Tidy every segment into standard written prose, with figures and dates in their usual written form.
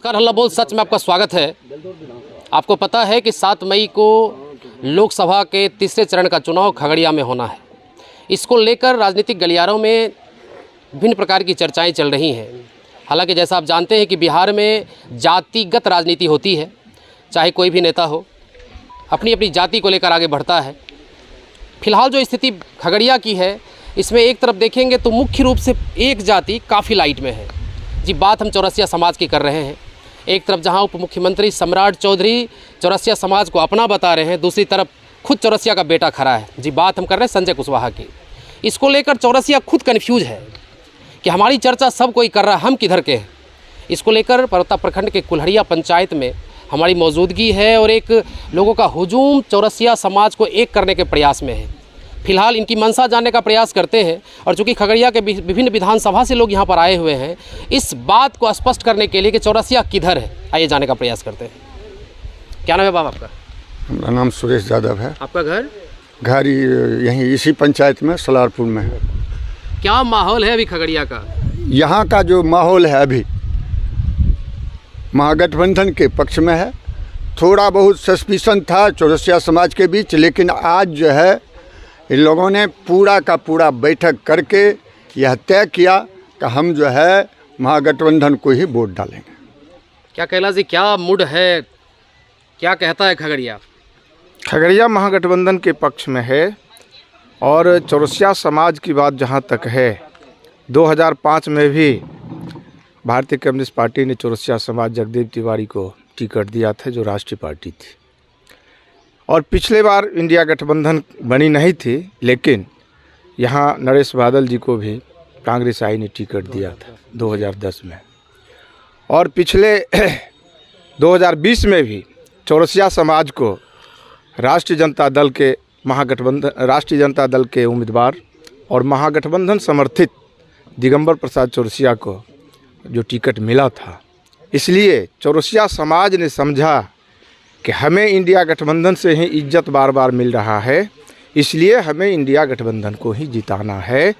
नमस्कार, हल्ला बोल सच में आपका स्वागत है। आपको पता है कि 7 मई को लोकसभा के तीसरे चरण का चुनाव खगड़िया में होना है। इसको लेकर राजनीतिक गलियारों में विभिन्न प्रकार की चर्चाएं चल रही हैं। हालांकि जैसा आप जानते हैं कि बिहार में जातिगत राजनीति होती है, चाहे कोई भी नेता हो अपनी अपनी जाति को लेकर आगे बढ़ता है। फिलहाल जो स्थिति खगड़िया की है, इसमें एक तरफ देखेंगे तो मुख्य रूप से एक जाति काफ़ी लाइट में है जी। बात हम चौरसिया समाज की कर रहे हैं। एक तरफ जहां उप मुख्यमंत्री सम्राट चौधरी चौरसिया समाज को अपना बता रहे हैं, दूसरी तरफ खुद चौरसिया का बेटा खड़ा है जी। बात हम कर रहे हैं संजय कुशवाहा की। इसको लेकर चौरसिया खुद कन्फ्यूज है कि हमारी चर्चा सब कोई कर रहा है, हम किधर के हैं। इसको लेकर परबत्ता प्रखंड के कुल्हड़िया पंचायत में हमारी मौजूदगी है और एक लोगों का हुजूम चौरसिया समाज को एक करने के प्रयास में है। फिलहाल इनकी मंशा जानने का प्रयास करते हैं और चूँकि खगड़िया के विभिन्न विधानसभा से लोग यहाँ पर आए हुए हैं, इस बात को स्पष्ट करने के लिए कि चौरसिया किधर है, आइए जाने का प्रयास करते हैं। क्या नाम है बाबा आपका? मेरा नाम सुरेश यादव है। आपका घर यहीं इसी पंचायत में सलारपुर में है। क्या माहौल है अभी खगड़िया का? यहाँ का जो माहौल है अभी महागठबंधन के पक्ष में है। थोड़ा बहुत सस्पिशन था चौरसिया समाज के बीच, लेकिन आज जो है इन लोगों ने पूरा का पूरा बैठक करके यह तय किया कि हम जो है महागठबंधन को ही वोट डालेंगे। क्या कैलाश जी, क्या मूड है, क्या कहता है खगड़िया? खगड़िया महागठबंधन के पक्ष में है और चौरसिया समाज की बात जहाँ तक है, 2005 में भी भारतीय कम्युनिस्ट पार्टी ने चौरसिया समाज जगदेव तिवारी को टिकट दिया था, जो राष्ट्रीय पार्टी थी। और पिछले बार इंडिया गठबंधन बनी नहीं थी, लेकिन यहाँ नरेश बादल जी को भी कांग्रेस आई ने टिकट दिया था 2010 में। और पिछले 2020 में भी चौरसिया समाज को राष्ट्रीय जनता दल के उम्मीदवार और महागठबंधन समर्थित दिगंबर प्रसाद चौरसिया को जो टिकट मिला था, इसलिए चौरसिया समाज ने समझा कि हमें इंडिया गठबंधन से ही इज्जत बार बार मिल रहा है, इसलिए हमें इंडिया गठबंधन को ही जिताना है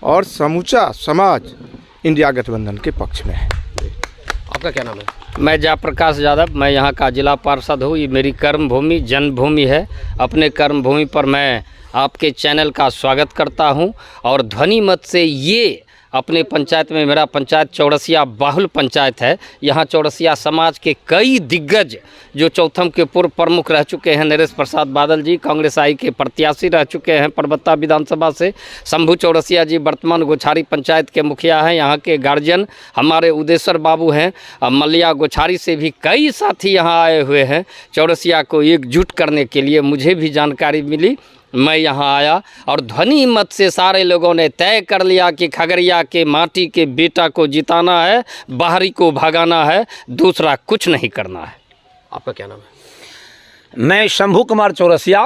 और समूचा समाज इंडिया गठबंधन के पक्ष में है। आपका क्या नाम है? मैं जयप्रकाश यादव, मैं यहाँ का जिला पार्षद हूँ। ये मेरी कर्मभूमि जन्मभूमि है। अपने कर्मभूमि पर मैं आपके चैनल का स्वागत करता हूँ और ध्वनि मत से ये अपने पंचायत में, मेरा पंचायत चौरसिया बाहुल पंचायत है। यहाँ चौरसिया समाज के कई दिग्गज जो चौथम के पूर्व प्रमुख रह चुके हैं, नरेश प्रसाद बादल जी कांग्रेस आई के प्रत्याशी रह चुके हैं परबत्ता विधानसभा से। शंभू चौरसिया जी वर्तमान गोछारी पंचायत के मुखिया हैं। यहाँ के गार्जियन हमारे उदेश्वर बाबू हैं। मलिया गोछारी से भी कई साथी यहाँ आए हुए हैं। चौरसिया को एकजुट करने के लिए मुझे भी जानकारी मिली, मैं यहाँ आया और ध्वनि मत से सारे लोगों ने तय कर लिया कि खगड़िया के माटी के बेटा को जिताना है, बाहरी को भगाना है, दूसरा कुछ नहीं करना है। आपका क्या नाम है? मैं शंभू कुमार चौरसिया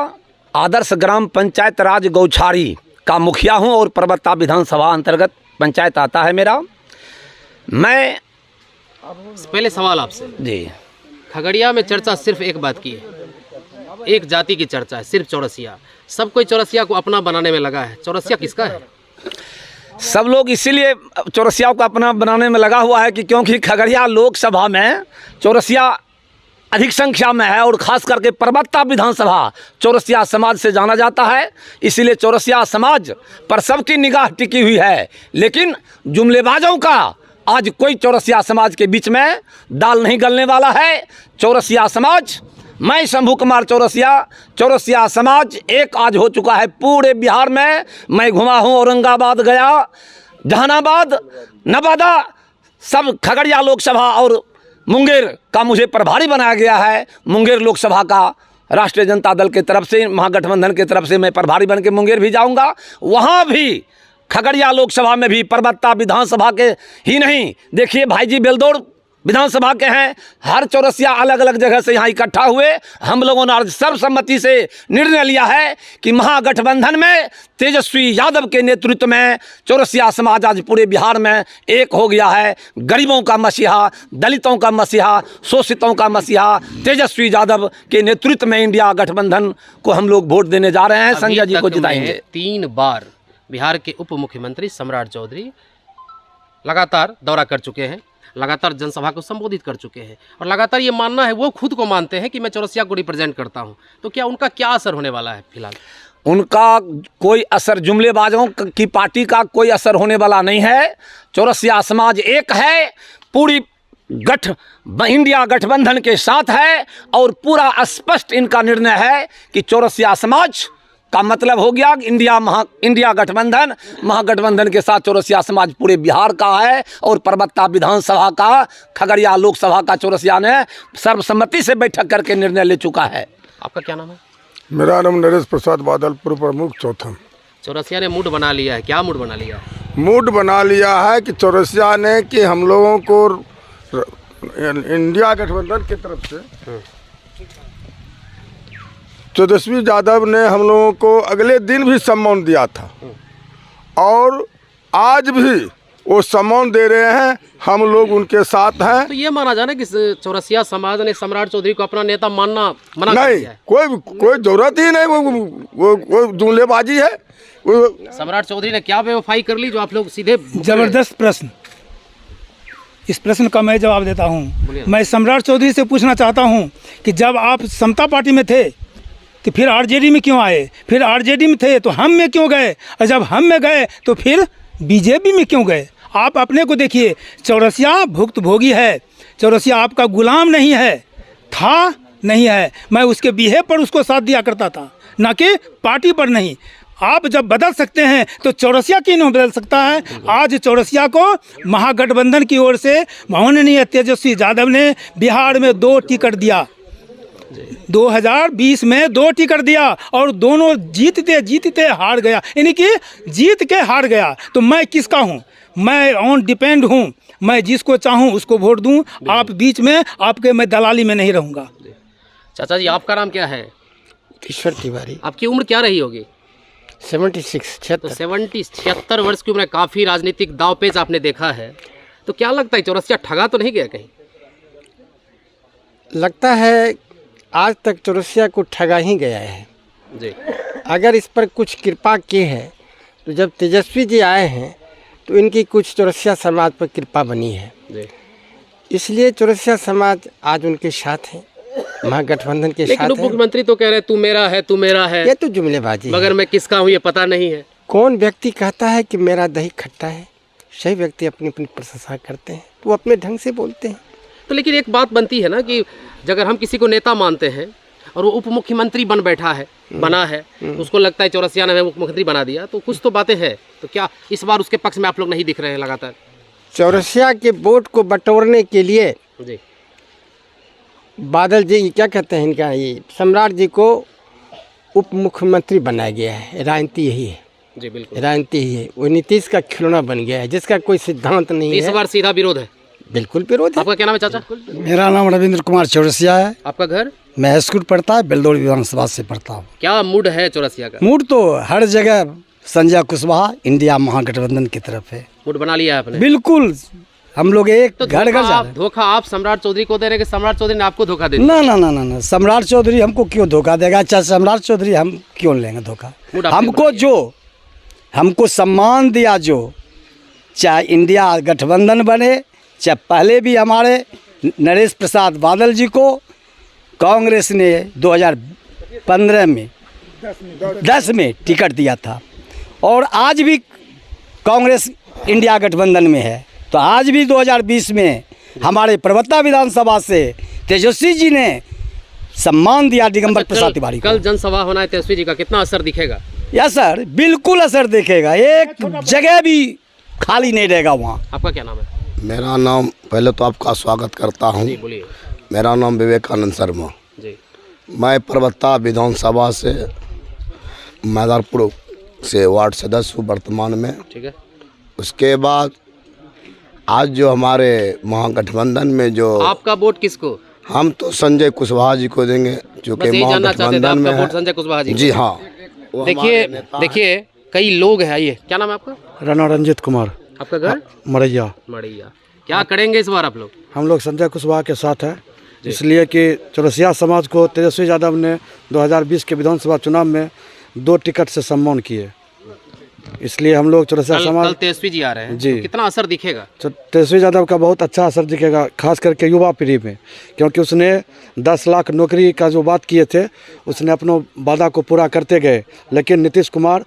आदर्श ग्राम पंचायत राज गौछारी का मुखिया हूं और परबत्ता विधानसभा अंतर्गत पंचायत आता है मेरा। मैं पहले सवाल आपसे जी, खगड़िया में चर्चा सिर्फ एक बात की है, एक जाति की चर्चा है, सिर्फ चौरसिया। सब कोई चौरसिया को अपना बनाने में लगा है। चौरसिया किसका है? सब लोग इसीलिए चौरसिया को अपना बनाने में लगा हुआ है कि क्योंकि खगड़िया लोकसभा में चौरसिया अधिक संख्या में है और ख़ास करके परबत्ता विधानसभा चौरसिया समाज से जाना जाता है। इसीलिए चौरसिया समाज पर सबकी निगाह टिकी हुई है, लेकिन जुमलेबाजों का आज कोई चौरसिया समाज के बीच में दाल नहीं गलने वाला है। चौरसिया समाज, मैं शंभू कुमार चौरसिया समाज एक आज हो चुका है पूरे बिहार में। मैं घुमा हूँ, औरंगाबाद गया, जहानाबाद, नवादा, सब खगड़िया लोकसभा और मुंगेर का मुझे प्रभारी बनाया गया है। मुंगेर लोकसभा का राष्ट्रीय जनता दल के तरफ से, महागठबंधन के तरफ से मैं प्रभारी बन के मुंगेर भी जाऊंगा। वहाँ भी खगड़िया लोकसभा में भी परबत्ता विधानसभा के ही नहीं, देखिए भाई जी बेलदौड़ विधानसभा के हैं। हर चौरसिया अलग अलग जगह से यहाँ इकट्ठा हुए। हम लोगों ने सर्वसम्मति से निर्णय लिया है कि महागठबंधन में तेजस्वी यादव के नेतृत्व में चौरसिया समाज आज पूरे बिहार में एक हो गया है। गरीबों का मसीहा, दलितों का मसीहा, शोषितों का मसीहा तेजस्वी यादव के नेतृत्व में इंडिया गठबंधन को हम लोग वोट देने जा रहे हैं। संजय जी को जिताएंगे। 3 बार बिहार के उप मुख्यमंत्री सम्राट चौधरी लगातार दौरा कर चुके हैं। लगातार जनसभा को संबोधित कर चुके हैं और लगातार ये मानना है, वो खुद को मानते हैं कि मैं चौरसिया को रिप्रेजेंट करता हूँ। तो क्या उनका क्या असर होने वाला है फिलहाल? उनका कोई असर, जुमलेबाजों की पार्टी का कोई असर होने वाला नहीं है। चौरसिया समाज एक है, पूरी इंडिया गठबंधन के साथ है और पूरा स्पष्ट इनका निर्णय है कि चौरसिया समाज का मतलब हो गया इंडिया गठबंधन, महागठबंधन के साथ चौरसिया समाज पूरे बिहार का है और परबत्ता विधानसभा का, खगड़िया लोकसभा का चौरसिया ने सर्वसम्मति से बैठक करके निर्णय ले चुका है। आपका क्या नाम है? मेरा नाम नरेश प्रसाद बादल, पूर्व प्रमुख चौथम। चौरसिया ने मूड बना लिया है, क्या मूड बना लिया है? मूड बना लिया है कि चौरसिया ने कि हम लोगों को इंडिया गठबंधन की तरफ से तेजस्वी यादव ने हम लोगों को अगले दिन भी सम्मान दिया था और आज भी वो सम्मान दे रहे हैं, हम लोग उनके साथ हैं। तो ये माना जाए ना कि चौरसिया समाज ने सम्राट चौधरी को अपना नेता मानना मना कर नहीं, दिया है। कोई जरूरत ही नहीं, वो जुमलेबाजी है। सम्राट चौधरी ने क्या बेवफाई कर ली जो आप लोग सीधे? जबरदस्त प्रश्न, इस प्रश्न का मैं जवाब देता हूँ। मैं सम्राट चौधरी से पूछना चाहता हूँ कि जब आप समता पार्टी में थे तो फिर आरजेडी में क्यों आए? फिर आरजेडी में थे तो हम में क्यों गए? और जब हम में गए तो फिर बीजेपी में क्यों गए? आप अपने को देखिए, चौरसिया भुक्तभोगी है, चौरसिया आपका गुलाम नहीं है, था नहीं है। मैं उसके बिहेव पर उसको साथ दिया करता था, ना कि पार्टी पर नहीं। आप जब बदल सकते हैं तो चौरसिया क्यों नहीं बदल सकता है? आज चौरसिया को महागठबंधन की ओर से माननीय तेजस्वी यादव ने बिहार में 2 टिकट दिया, 2020 में 2 टिकट दिया और दोनों जीतते हार गया, यानी कि जीत के हार गया। तो मैं किसका हूँ? मैं ऑन डिपेंड हूँ, मैं जिसको चाहूँ उसको वोट दूँ। आप बीच में आपके मैं दलाली में नहीं रहूँगा। चाचा जी, आपका नाम क्या है? ईश्वर तिवारी। आपकी उम्र क्या रही होगी? 76 तो 76 वर्ष की उम्र, काफ़ी राजनीतिक दांवपेच आपने देखा है। तो क्या लगता है चौरसिया ठगा तो नहीं गया कहीं? लगता है आज तक चौरसिया को ठगा ही गया है जी। अगर इस पर कुछ कृपा की है तो जब तेजस्वी जी आए हैं तो इनकी कुछ चौरसिया समाज पर कृपा बनी है जी। इसलिए चौरसिया समाज आज उनके साथ है, महागठबंधन के साथ है। लेकिन उप मुख्यमंत्री तो कह रहे तू मेरा है, तू मेरा है। ये तो जुमलेबाजी मगर मैं किसका हूँ ये पता नहीं है। कौन व्यक्ति कहता है कि मेरा दही खट्टा है? सही व्यक्ति अपनी अपनी प्रशंसा करते हैं तो अपने ढंग से बोलते हैं। तो लेकिन एक बात बनती है ना कि अगर हम किसी को नेता मानते हैं और वो उप मुख्यमंत्री बना है, उसको लगता है चौरसिया ने उप मुख्यमंत्री बना दिया, तो कुछ तो बातें हैं। तो क्या इस बार उसके पक्ष में आप लोग नहीं दिख रहे हैं लगातार? चौरसिया के वोट को बटोरने के लिए जी बादल जी, क्या कहते हैं इनका, ये सम्राट जी को उप मुख्यमंत्री बनाया गया है। राजनीति यही है जी, बिल्कुल राजनीति ही है। वो नीतीश का खिलौना बन गया है जिसका कोई सिद्धांत नहीं है। इस बार सीधा विरोध है। बिल्कुल विरोध है। आपका क्या नाम है चाचा? मेरा नाम रविंद्र कुमार चौरसिया है। आपका घर? मैं स्कूल पढ़ता है, बेलदौड़ विधानसभा से पढ़ता हूँ। क्या मूड है चौरसिया का? मूड तो हर जगह संजय कुशवाहा इंडिया महागठबंधन की तरफ है। मूड बना लिया है आपने? बिल्कुल, हम लोग एक तो घर जा रहे हैं। धोखा आप सम्राट चौधरी को दे रहे हैं कि सम्राट चौधरी ने आपको धोखा दे दिया? ना ना ना ना ना, सम्राट चौधरी हमको क्यों धोखा देगा? अच्छा, सम्राट चौधरी हम क्यों लेंगे धोखा? हमको सम्मान दिया, जो चाहे इंडिया गठबंधन बने, चाहे पहले भी हमारे नरेश प्रसाद बादल जी को कांग्रेस ने 2015 में 10 में टिकट दिया था और आज भी कांग्रेस इंडिया गठबंधन में है। तो आज भी 2020 में हमारे परबत्ता विधानसभा से तेजस्वी जी ने सम्मान दिया दिगंबर प्रसाद तिवारी को। कल जनसभा होना है तेजस्वी जी का, कितना असर दिखेगा? या सर, बिल्कुल असर दिखेगा, एक जगह भी खाली नहीं रहेगा वहाँ। आपका क्या नाम है? मेरा नाम, पहले तो आपका स्वागत करता हूँ। बोलिए। मेरा नाम विवेकानंद शर्मा जी। मैं परबत्ता विधानसभा से मैदारपुर से वार्ड सदस्य हूँ वर्तमान में। ठीक है। उसके बाद आज जो हमारे महागठबंधन में जो आपका वोट किसको? हम तो संजय कुशवाहा जी को देंगे, जो कि महागठबंधन में है। संजय कुशवाहा जी? जी हाँ। देखिए कई लोग हैं। आइए, क्या नाम है आपका? राणा रंजित कुमार। आपका घर? मरैया। क्या करेंगे इस बार आप लोग? हम लोग संजय कुशवाहा के साथ हैं, इसलिए कि चौरसिया समाज को तेजस्वी यादव ने 2020 के विधानसभा चुनाव में 2 टिकट से सम्मान किए। इसलिए हम लोग चौरसिया कल समाज तेजस्वी जी आ रहे हैं, जी। तो कितना असर दिखेगा? तेजस्वी यादव का बहुत अच्छा असर दिखेगा, खास करके युवा पीढ़ी में, क्योंकि उसने 10 लाख नौकरी का जो बात किए थे उसने अपना वादा को पूरा करते गए। लेकिन नीतीश कुमार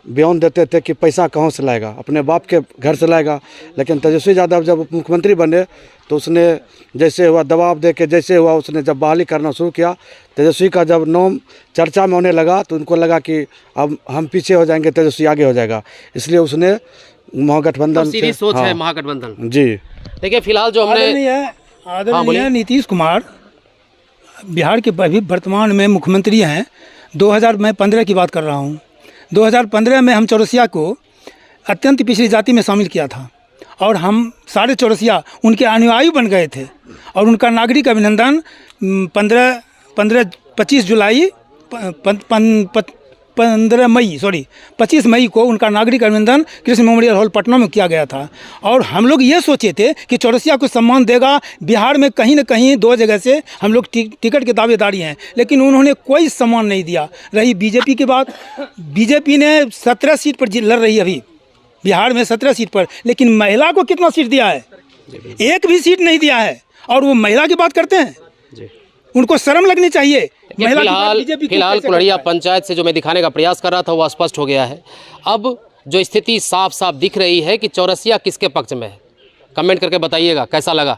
बयान देते थे कि पैसा कहाँ से लाएगा, अपने बाप के घर से लाएगा। लेकिन तेजस्वी यादव जब उप मुख्यमंत्री बने तो उसने जैसे हुआ दबाव दे के जैसे हुआ उसने जब बहाली करना शुरू किया। तेजस्वी का जब नाम चर्चा में होने लगा तो उनको लगा कि अब हम पीछे हो जाएंगे, तेजस्वी आगे हो जाएगा, इसलिए उसने महागठबंधन तो सीधी सोच है महागठबंधन। जी। देखिए फिलहाल जो हमने आदरणीय नीतीश कुमार बिहार के अभी वर्तमान में मुख्यमंत्री हैं। 2015 की बात कर रहा हूँ। 2015 में हम चौरसिया को अत्यंत पिछड़ी जाति में शामिल किया था और हम सारे चौरसिया उनके अनुयायी बन गए थे और उनका नागरिक अभिनंदन 25 मई को उनका नागरिक अभिनंदन कृष्ण मेमोरियल हॉल पटना में किया गया था। और हम लोग ये सोचे थे कि चौरसिया को सम्मान देगा। बिहार में कहीं न कहीं 2 जगह से हम लोग टिकट के दावेदारी हैं, लेकिन उन्होंने कोई सम्मान नहीं दिया। रही बीजेपी की बात, बीजेपी ने 17 सीट पर लड़ रही है अभी बिहार में 17 सीट पर, लेकिन महिला को कितना सीट दिया है? एक भी सीट नहीं दिया है। और वो महिला की बात करते हैं, उनको शर्म लगनी चाहिए। फिलहाल कुल्हड़िया पंचायत से जो मैं दिखाने का प्रयास कर रहा था वो स्पष्ट हो गया है। अब जो स्थिति साफ साफ दिख रही है कि चौरसिया किसके पक्ष में है, कमेंट करके बताइएगा कैसा लगा।